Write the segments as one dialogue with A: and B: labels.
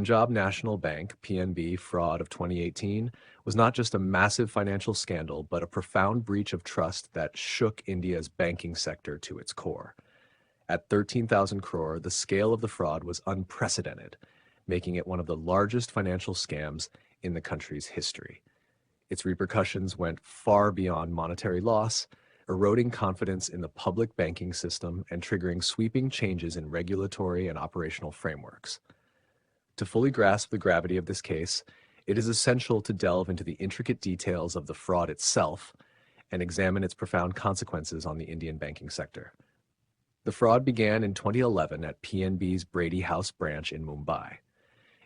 A: Punjab National Bank (PNB) fraud of 2018 was not just a massive financial scandal, but a profound breach of trust that shook India's banking sector to its core. At 13,000 crore, the scale of the fraud was unprecedented, making it one of the largest financial scams in the country's history. Its repercussions went far beyond monetary loss, eroding confidence in the public banking system and triggering sweeping changes in regulatory and operational frameworks. To fully grasp the gravity of this case, it is essential to delve into the intricate details of the fraud itself and examine its profound consequences on the Indian banking sector. The fraud began in 2011 at PNB's Brady House branch in Mumbai.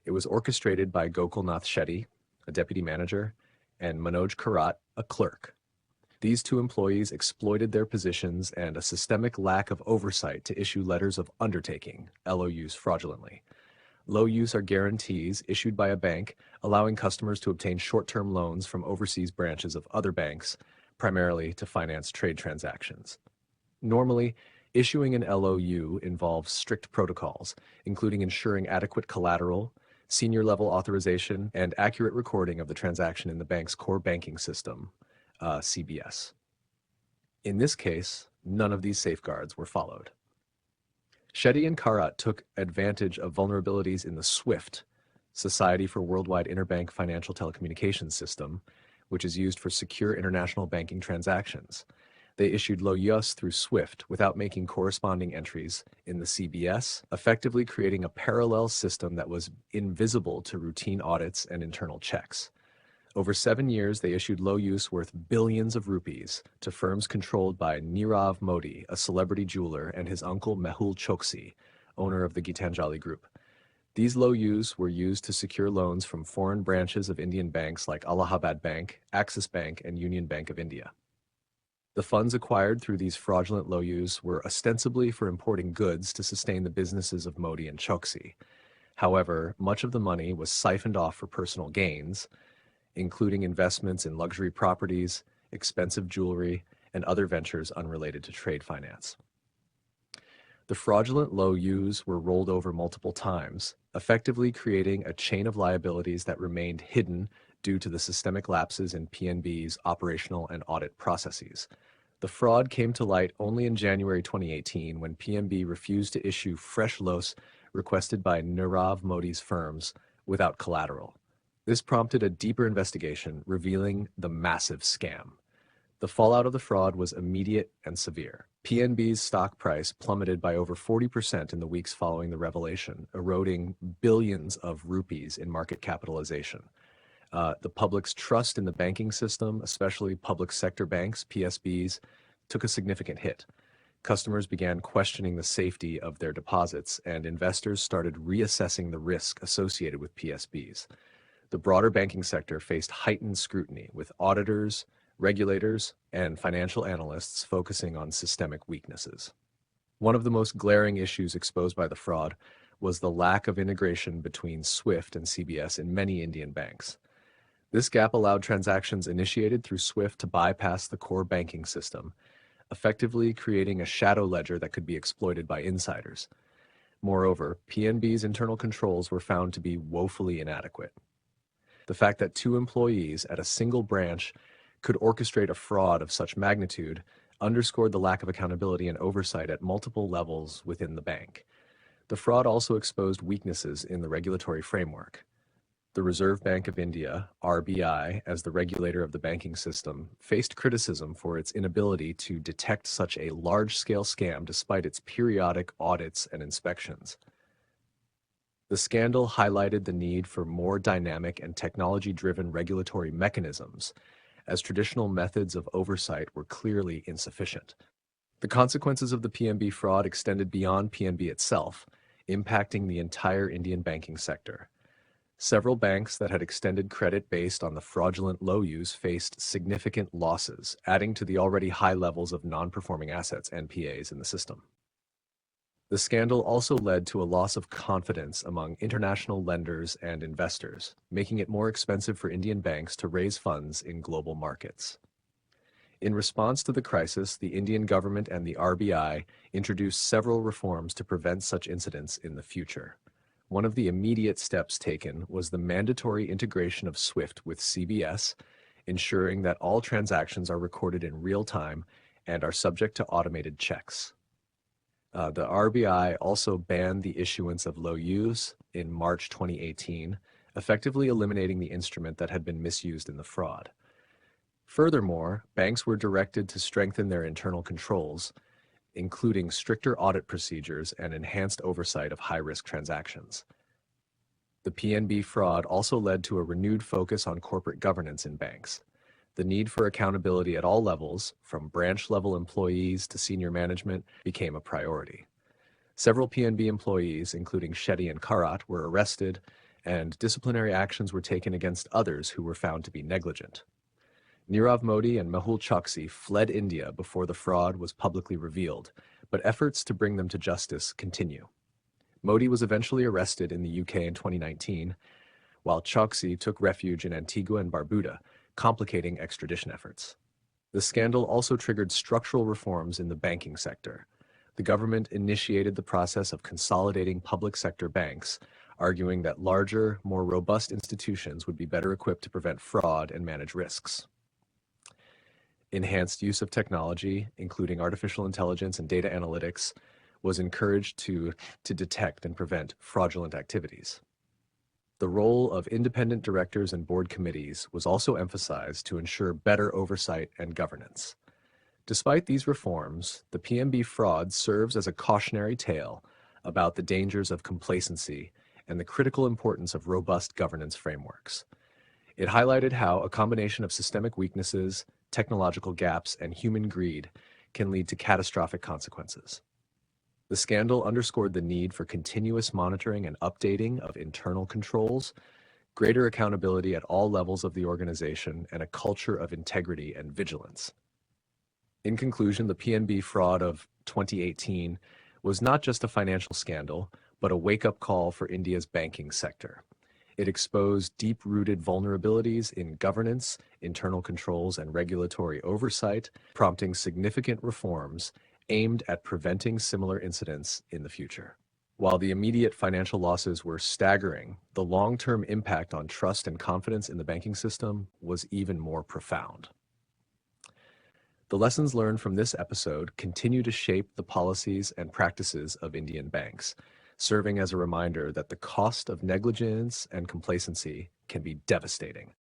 A: It was orchestrated by Gokulnath Shetty, a deputy manager, and Manoj Karat, a clerk. These two employees exploited their positions and a systemic lack of oversight to issue letters of undertaking, LOUs, fraudulently. LOUs are guarantees issued by a bank allowing customers to obtain short-term loans from overseas branches of other banks, primarily to finance trade transactions. Normally, issuing an LOU involves strict protocols, including ensuring adequate collateral, senior-level authorization, and accurate recording of the transaction in the bank's core banking system, CBS. In this case, none of these safeguards were followed. Shetty and Karat took advantage of vulnerabilities in the SWIFT, Society for Worldwide Interbank Financial Telecommunications System, which is used for secure international banking transactions. They issued LOUs through SWIFT without making corresponding entries in the CBS, effectively creating a parallel system that was invisible to routine audits and internal checks. Over 7 years, they issued LOUs worth billions of rupees to firms controlled by Nirav Modi, a celebrity jeweler, and his uncle Mehul Choksi, owner of the Gitanjali Group. These LOUs were used to secure loans from foreign branches of Indian banks like Allahabad Bank, Axis Bank, and Union Bank of India. The funds acquired through these fraudulent LOUs were ostensibly for importing goods to sustain the businesses of Modi and Choksi. However, much of the money was siphoned off for personal gains, including investments in luxury properties, expensive jewelry, and other ventures unrelated to trade finance. The fraudulent LOUs were rolled over multiple times, effectively creating a chain of liabilities that remained hidden due to the systemic lapses in PNB's operational and audit processes. The fraud came to light only in January 2018 when PNB refused to issue fresh LOUs requested by Nirav Modi's firms without collateral. This prompted a deeper investigation, revealing the massive scam. The fallout of the fraud was immediate and severe. PNB's stock price plummeted by over 40% in the weeks following the revelation, eroding billions of rupees in market capitalization. The public's trust in the banking system, especially public sector banks, PSBs, took a significant hit. Customers began questioning the safety of their deposits, and investors started reassessing the risk associated with PSBs. The broader banking sector faced heightened scrutiny, with auditors, regulators, and financial analysts focusing on systemic weaknesses. One of the most glaring issues exposed by the fraud was the lack of integration between SWIFT and CBS in many Indian banks. This gap allowed transactions initiated through SWIFT to bypass the core banking system, effectively creating a shadow ledger that could be exploited by insiders. Moreover, PNB's internal controls were found to be woefully inadequate. The fact that two employees at a single branch could orchestrate a fraud of such magnitude underscored the lack of accountability and oversight at multiple levels within the bank. The fraud also exposed weaknesses in the regulatory framework. The Reserve Bank of India, RBI, as the regulator of the banking system, faced criticism for its inability to detect such a large-scale scam despite its periodic audits and inspections. The scandal highlighted the need for more dynamic and technology-driven regulatory mechanisms, as traditional methods of oversight were clearly insufficient. The consequences of the PNB fraud extended beyond PNB itself, impacting the entire Indian banking sector. Several banks that had extended credit based on the fraudulent LOUs faced significant losses, adding to the already high levels of non-performing assets, NPAs, in the system. The scandal also led to a loss of confidence among international lenders and investors, making it more expensive for Indian banks to raise funds in global markets. In response to the crisis, the Indian government and the RBI introduced several reforms to prevent such incidents in the future. One of the immediate steps taken was the mandatory integration of SWIFT with CBS, ensuring that all transactions are recorded in real time and are subject to automated checks. The RBI also banned the issuance of low use in March 2018, effectively eliminating the instrument that had been misused in the fraud. Furthermore, banks were directed to strengthen their internal controls, including stricter audit procedures and enhanced oversight of high-risk transactions. The PNB fraud also led to a renewed focus on corporate governance in banks. The need for accountability at all levels, from branch-level employees to senior management, became a priority. Several PNB employees, including Shetty and Karat, were arrested, and disciplinary actions were taken against others who were found to be negligent. Nirav Modi and Mehul Choksi fled India before the fraud was publicly revealed, but efforts to bring them to justice continue. Modi was eventually arrested in the UK in 2019, while Choksi took refuge in Antigua and Barbuda, complicating extradition efforts. The scandal also triggered structural reforms in the banking sector. The government initiated the process of consolidating public sector banks, arguing that larger, more robust institutions would be better equipped to prevent fraud and manage risks. Enhanced use of technology, including artificial intelligence and data analytics, was encouraged to detect and prevent fraudulent activities. The role of independent directors and board committees was also emphasized to ensure better oversight and governance. Despite these reforms, the PNB fraud serves as a cautionary tale about the dangers of complacency and the critical importance of robust governance frameworks. It highlighted how a combination of systemic weaknesses, technological gaps, and human greed can lead to catastrophic consequences. The scandal underscored the need for continuous monitoring and updating of internal controls, greater accountability at all levels of the organization, and a culture of integrity and vigilance. In conclusion, the PNB fraud of 2018 was not just a financial scandal, but a wake-up call for India's banking sector. It exposed deep-rooted vulnerabilities in governance, internal controls, and regulatory oversight, prompting significant reforms aimed at preventing similar incidents in the future. While the immediate financial losses were staggering, the long-term impact on trust and confidence in the banking system was even more profound. The lessons learned from this episode continue to shape the policies and practices of Indian banks, serving as a reminder that the cost of negligence and complacency can be devastating.